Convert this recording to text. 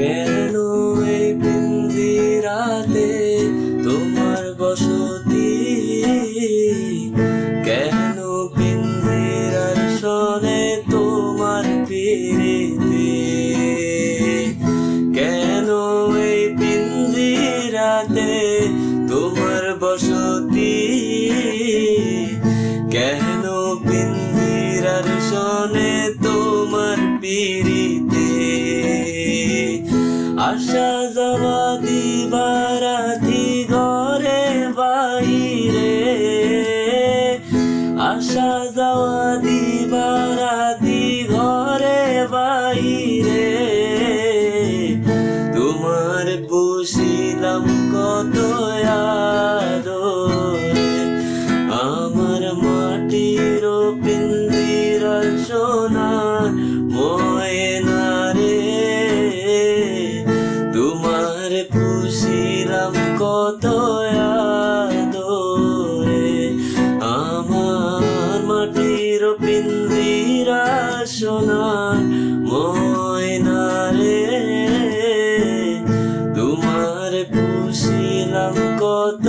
কেন এই পিঞ্জিরাতে তোমার বসতি? কেন পিঞ্জিরার শোনে তোমার পিরিতি? কেন এই পিঞ্জিরাতে তোমার বসতি? কেন পিঞ্জিরার শোনে তোমার পিরিতি? আসা যাওয়া দিবারাতি ঘরে বাইরে, আসা যাওয়া দিবারাতি ঘরে বাইরে, তোমার পুষিলাম কত আদরে। আমার মাটির পিঞ্জিরার সোনার ময়না রে, তোমার পুষিলাম কত আদরে। আমার মাটির পিঞ্জিরা সোনার ময়না রে, তোমার পুষিলাম কত